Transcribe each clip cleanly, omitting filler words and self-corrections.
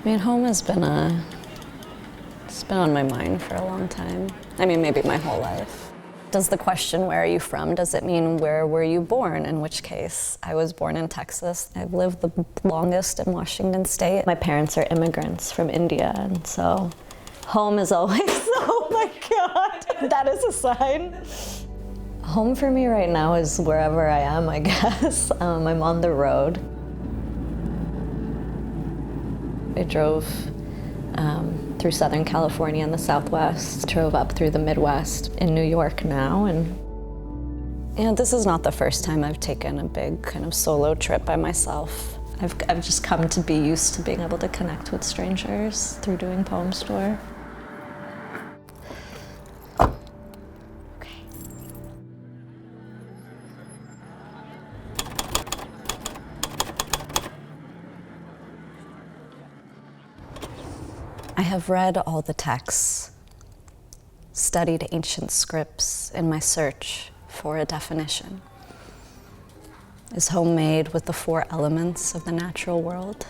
mean, home has been it's been on my mind for a long time. I mean, maybe my whole life. Does the question, where are you from, does it mean where were you born? In which case, I was born in Texas. I've lived the longest in Washington State. My parents are immigrants from India, and so home is always, oh my God, that is a sign. Home for me right now is wherever I am, I guess. I'm on the road. I drove through Southern California and the Southwest, drove up through the Midwest in New York now, and this is not the first time I've taken a big kind of solo trip by myself. I've just come to be used to being able to connect with strangers through doing Poem Store. I have read all the texts, studied ancient scripts in my search for a definition. Is home made with the 4 elements of the natural world?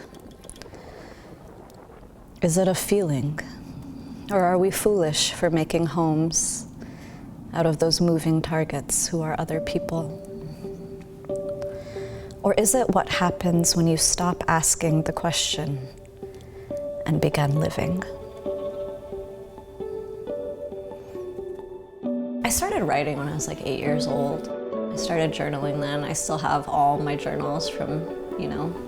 Is it a feeling? Or are we foolish for making homes out of those moving targets who are other people? Or is it what happens when you stop asking the question and began living? I started writing when I was like 8 years old. I started journaling then. I still have all my journals from,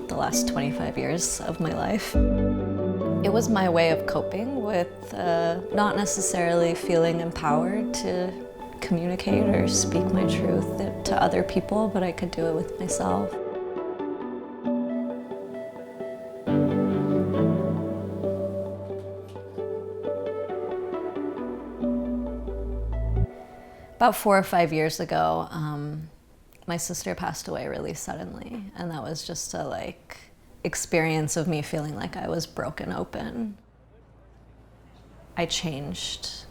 the last 25 years of my life. It was my way of coping with not necessarily feeling empowered to communicate or speak my truth to other people, but I could do it with myself. About 4 or 5 years ago, my sister passed away really suddenly, and that was just a experience of me feeling like I was broken open. I changed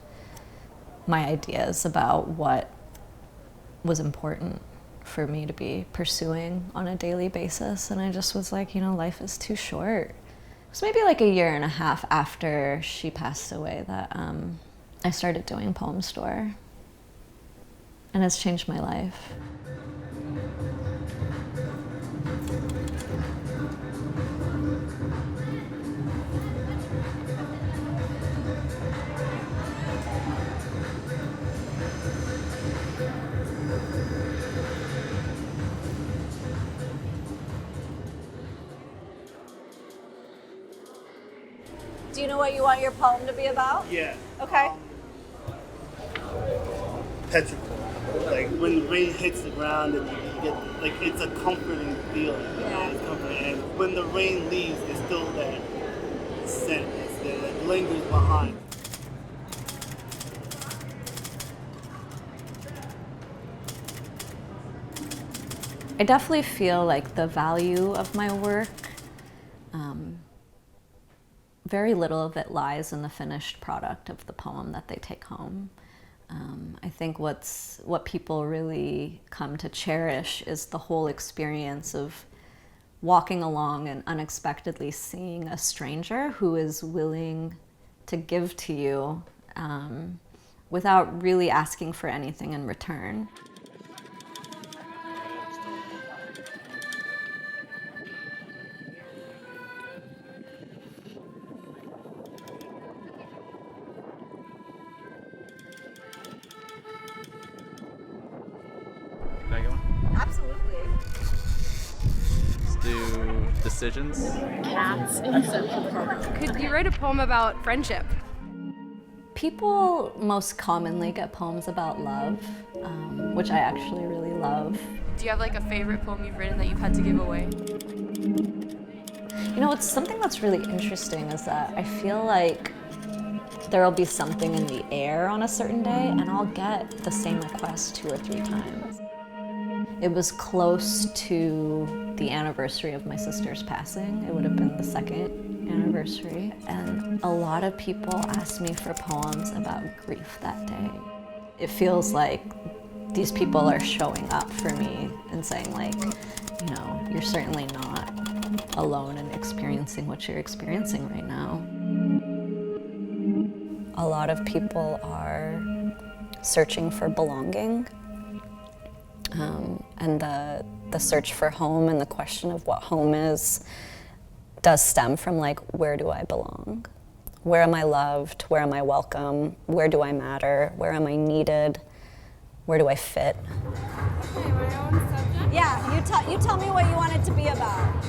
my ideas about what was important for me to be pursuing on a daily basis, and I just was like, life is too short. It was maybe like 1.5 years after she passed away that I started doing Poem Store. And it's changed my life. Do you know what you want your poem to be about? Yeah. Okay. Petrichor. Like when the rain hits the ground and you get, it's a comforting feeling. Yeah. It's comforting. And when the rain leaves, there's still that scent that lingers behind. I definitely feel like the value of my work, very little of it lies in the finished product of the poem that they take home. I think what people really come to cherish is the whole experience of walking along and unexpectedly seeing a stranger who is willing to give to you without really asking for anything in return. Can I get one? Absolutely. Let's do decisions. Cats in Central Park. Could you write a poem about friendship? People most commonly get poems about love, which I actually really love. Do you have a favorite poem you've written that you've had to give away? It's something that's really interesting is that I feel like there'll be something in the air on a certain day and I'll get the same request 2 or 3 times. It was close to the anniversary of my sister's passing. It would have been the 2nd anniversary. And a lot of people asked me for poems about grief that day. It feels like these people are showing up for me and saying you're certainly not alone and experiencing what you're experiencing right now. A lot of people are searching for belonging, and the search for home and the question of what home is does stem from like, where do I belong? Where am I loved? Where am I welcome? Where do I matter? Where am I needed? Where do I fit? Okay, my own subject? Yeah, you tell me what you want it to be about.